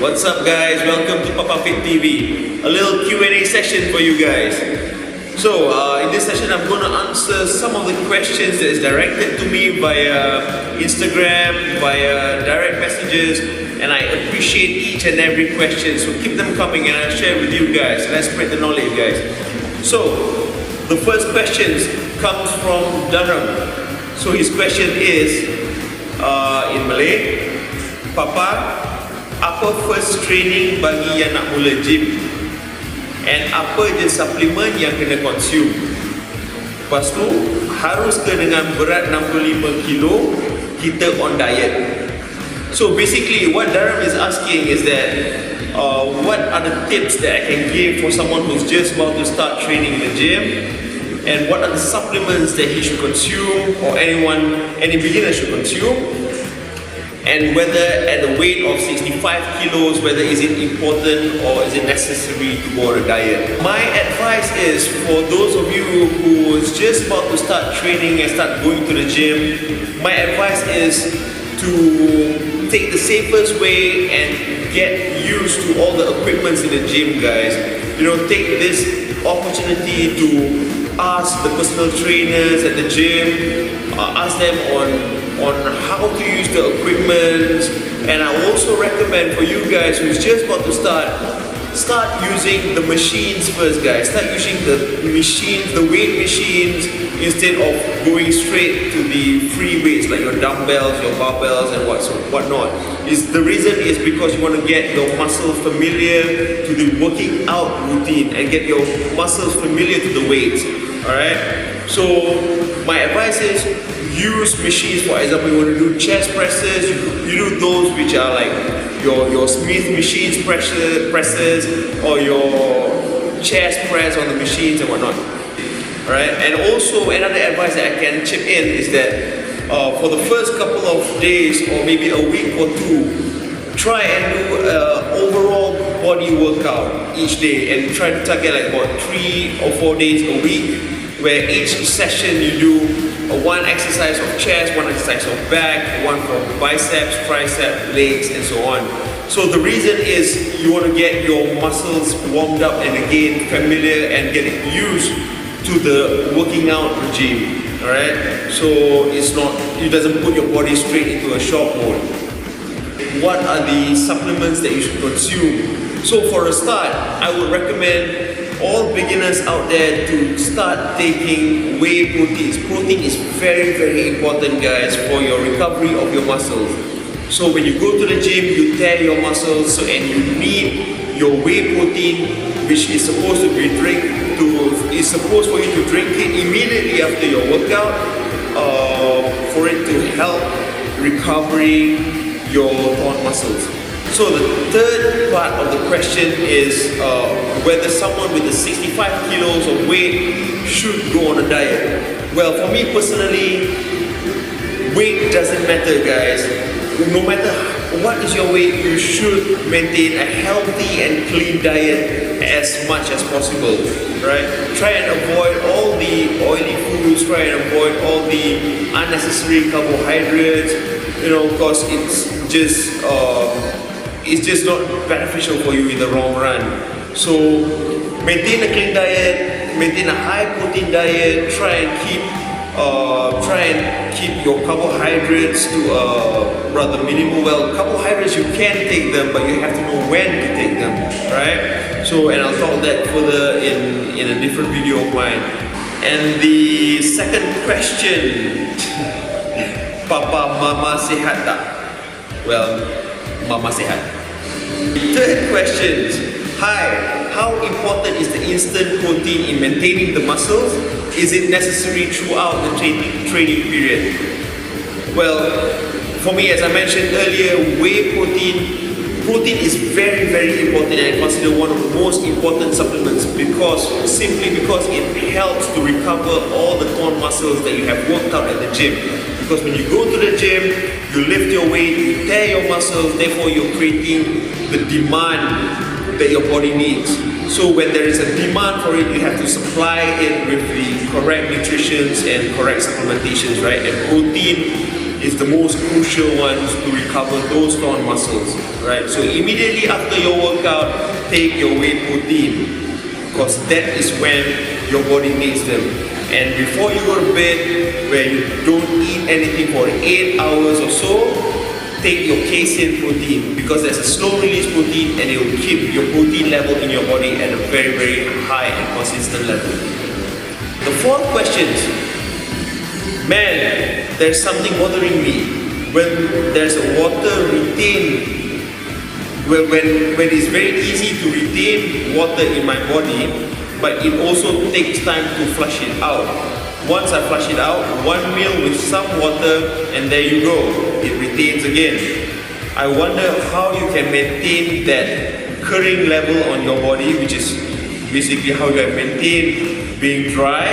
What's up guys? Welcome to Papafit TV. A little Q&A session for you guys. So in this session I'm going to answer some of the questions that is directed to me via Instagram, via direct messages, and I appreciate each and every question, so keep them coming and I'll share with you guys. Let's spread the knowledge guys. So the first question comes from Dharam. So his question is in Malay, Papa, apa first training bagi yang nak mula gym? And apa je suplemen yang kena consume? Lepas tu, harus ke dengan berat 65 kilo kita on diet? So basically what Dharam is asking is that what are the tips that I can give for someone who's just about to start training in the gym, and what are the supplements that he should consume, or any beginner should consume, and whether at the weight of 65 kilos, whether is it important or is it necessary to go on a diet. My advice is for those of you who is just about to start training and start going to the gym, my advice is to take the safest way and get used to all the equipments in the gym guys. You know, take this opportunity to ask the personal trainers at the gym, ask them on how to use the equipment. And I also recommend for you guys who's just about to start using the machines first guys. Start using the machines, the weight machines, instead of going straight to the free weights like your dumbbells, your barbells and whatnot. The reason is because you want to get your muscles familiar to the working out routine and get your muscles familiar to the weights. Alright? So my advice is use machines. For example, you want to do chest presses, you do those which are like your Smith machines presses, or your chest press on the machines and whatnot. Alright, and also another advice that I can chip in is that for the first couple of days or maybe a week or two, try and do overall body workout each day, and try to target like about 3 or 4 days a week, where each session you do one exercise of chest, one exercise of back, one for biceps, triceps, legs and so on. So the reason is you want to get your muscles warmed up and again familiar and getting used to the working out regime. Alright? So it doesn't put your body straight into a shock mode. What are the supplements that you should consume? So for a start, I would recommend all beginners out there to start taking whey proteins. Protein is very, very important guys for your recovery of your muscles. So when you go to the gym, you tear your muscles, and you need your whey protein, which is supposed for you to drink it immediately after your workout, for it to help recovering your torn muscles. So the third part of the question is whether someone with the 65 kilos of weight should go on a diet. Well, for me personally, weight doesn't matter guys. No matter what is your weight, you should maintain a healthy and clean diet as much as possible. Right? Try and avoid all the oily foods, try and avoid all the unnecessary carbohydrates, you know, because it's just not beneficial for you in the long run. So maintain a clean diet, maintain a high protein diet, try and keep your carbohydrates to rather minimal. Well, carbohydrates you can take them, but you have to know when to take them, right? So, and I'll talk that further in a different video of mine. And the second question, Papa, Mama sihat tak? Well, Mama sihat. Third question. Hi, how important is the instant protein in maintaining the muscles? Is it necessary throughout the training period? Well, for me, as I mentioned earlier, whey protein is very, very important, and I consider one of the most important supplements simply because it helps to recover all the torn muscles that you have worked out at the gym. Because when you go to the gym, you lift your weight, you tear your muscles, therefore you're creating the demand that your body needs. So when there is a demand for it, you have to supply it with the correct nutrition and correct supplementations, right? And protein is the most crucial ones to recover those torn muscles, right? So immediately after your workout, take your whey protein, because that is when your body needs them. And before you go to bed, where you don't eat anything for 8 hours or so, take your casein protein, because there's a slow release protein and it will keep your protein level in your body at a very, very high and consistent level. The fourth question, man, there's something bothering me. When there's a water retain, when it's very easy to retain water in my body, but it also takes time to flush it out. Once I flush it out, one meal with some water, and there you go, it retains again. I wonder how you can maintain that curring level on your body, which is basically how you can maintain being dry.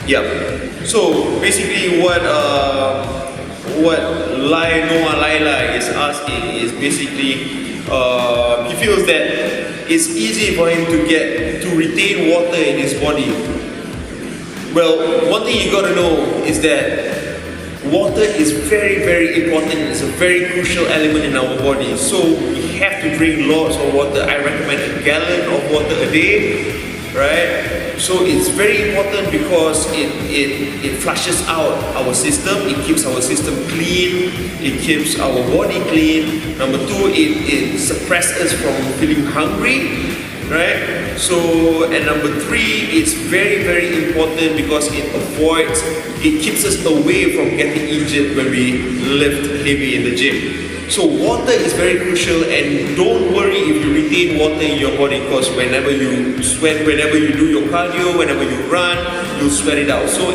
Yeah. So basically what Noah Laila is asking is basically he feels that it's easy for him to retain water in his body. Well, one thing you got to know is that water is very, very important. It's a very crucial element in our body. So we have to drink lots of water. I recommend a gallon of water a day, right? So it's very important because it flushes out our system. It keeps our system clean. It keeps our body clean. Number two, it suppresses us from feeling hungry, right? So, and number three, it's very, very important because it keeps us away from getting injured when we lift heavy in the gym. So water is very crucial, and don't worry if you retain water in your body, because whenever you sweat, whenever you do your cardio, whenever you run, you'll sweat it out. So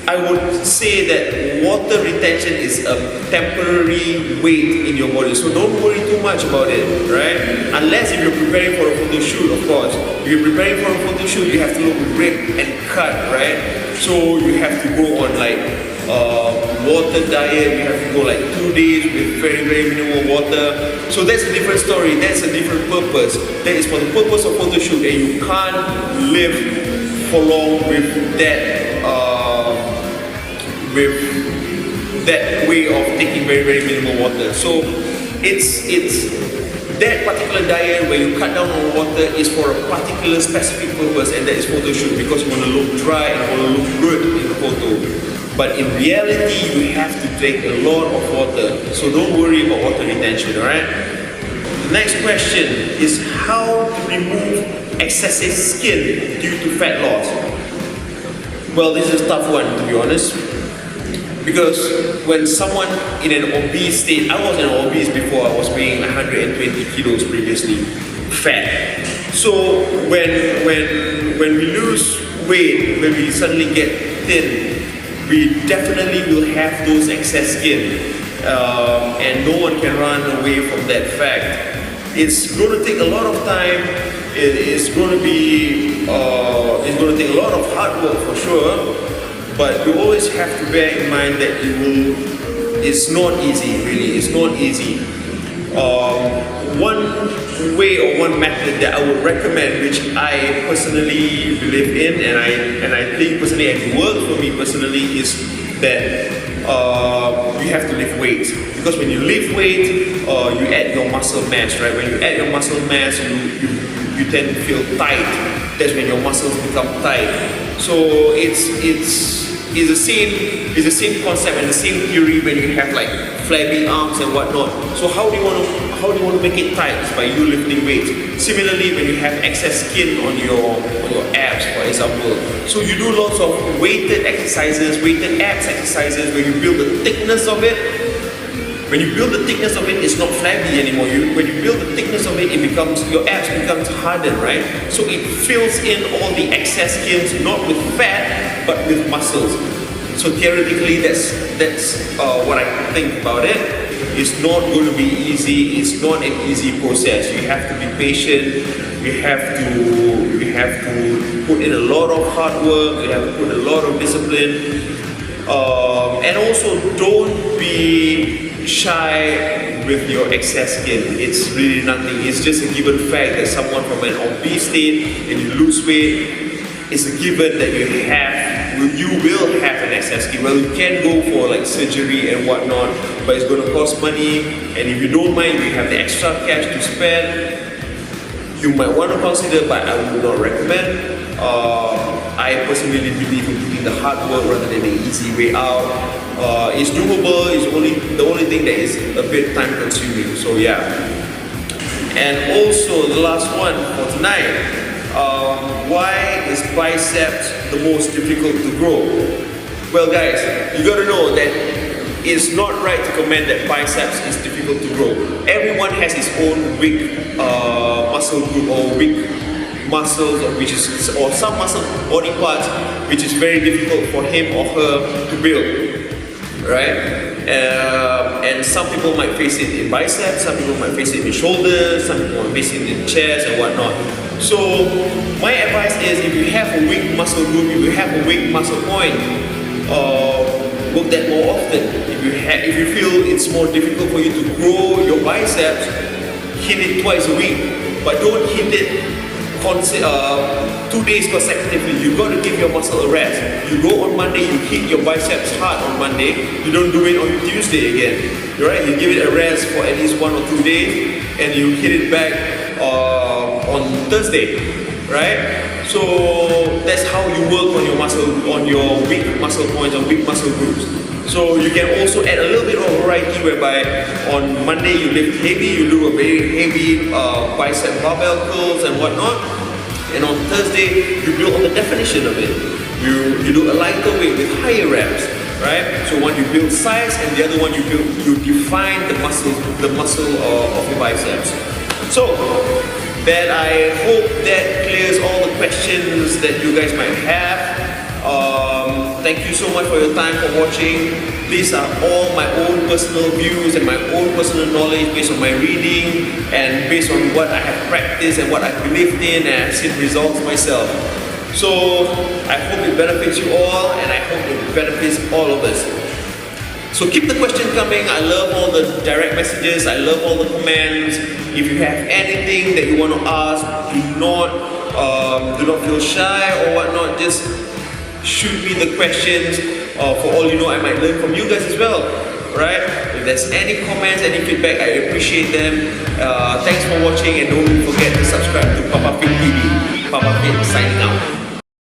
I would say that water retention is a temporary weight in your body. So don't worry too much about it, right? Unless if you're preparing for a photo shoot, of course. If you're preparing for a photo shoot, you have to look ripped and cut, right? So you have to go on like water diet. You have to go like 2 days with very, very minimal water. So that's a different story. That's a different purpose. That is for the purpose of photo shoot, and you can't live for long with that way of taking very, very minimal water. So it's that particular diet where you cut down on water is for a particular specific purpose, and that is photo shoot, because you want to look dry and want to look good in the photo. But in reality, you have to drink a lot of water. So don't worry about water retention, alright? The next question is how to remove excessive skin due to fat loss. Well, this is a tough one, to be honest. Because when someone in an obese state, I was obese before, I was weighing 120 kilos previously, fat. So when we lose weight, when we suddenly get thin, we definitely will have those excess skin, and no one can run away from that fact. It's going to take a lot of time. It's going to take a lot of hard work for sure. But you always have to bear in mind that it's not easy, really. It's not easy. One way or one method that I would recommend, which I personally believe in, and I think personally it works for me personally, is that you have to lift weights. Because when you lift weight, you add your muscle mass, right? When you add your muscle mass, you tend to feel tight. That's when your muscles become tight. So it's the same concept and the same theory when you have like flabby arms and whatnot. So how do you want to make it tight? It's by you lifting weights. Similarly, when you have excess skin on your abs, for example, so you do lots of weighted exercises, weighted abs exercises, where you build the thickness of it. When you build the thickness of it, it's not flabby anymore. When you build the thickness of it, your abs becomes hardened, right? So it fills in all the excess skins, not with fat, but with muscles. So theoretically, that's what I think about it. It's not going to be easy. It's not an easy process. You have to be patient. You have to put in a lot of hard work. You have to put a lot of discipline. And also, don't be shy with your excess skin. It's really nothing. It's just a given fact that someone from an obese state and you lose weight, it's a given that you have you will have an excess skin. Well, you can go for like surgery and whatnot, but it's going to cost money, and if you don't mind, you have the extra cash to spend, you might want to consider, but I would not recommend. I personally believe in putting the hard work rather than the easy way out. It's doable, it's the only thing that is a bit time consuming, so yeah. And also the last one for tonight, why is biceps the most difficult to grow? Well guys, you gotta know that it's not right to comment that biceps is difficult to grow. Everyone has his own weak muscle group or weak muscles, or some muscle body parts which is very difficult for him or her to build, right? And some people might face it in biceps, some people might face it in shoulders, some people might face it in chest and whatnot. So my advice is, if you have a weak muscle group, if you have a weak muscle point, work that more often. If you feel it's more difficult for you to grow your biceps, hit it twice a week, but don't hit it 2 days consecutively. You got to give your muscle a rest. You go on Monday, you hit your biceps hard on Monday. You don't do it on Tuesday again. Right? You give it a rest for at least 1 or 2 days, and you hit it back on Thursday. Right? So that's how you work on your muscle, on your weak muscle points, on weak muscle groups. So you can also add a little bit of variety, whereby on Monday you lift heavy, you do a very heavy bicep barbell curls and whatnot, and on Thursday you build on the definition of it. You do a lighter weight with higher reps, right? So one you build size, and the other one you define the muscle of your biceps. So that, I hope that clears all the questions that you guys might have. Thank you so much for your time, for watching. These are all my own personal views and my own personal knowledge based on my reading and based on what I have practiced and what I believed in, and I've seen results myself. So I hope it benefits you all, and I hope it benefits all of us. So keep the question coming. I love all the direct messages. I love all the comments. If you have anything that you want to ask, do not feel shy or whatnot. Just shoot me the questions. For all you know, I might learn from you guys as well, right? If there's any comments, any feedback, I appreciate them. Thanks for watching, and don't forget to subscribe to Papafit TV. Papafit signing out.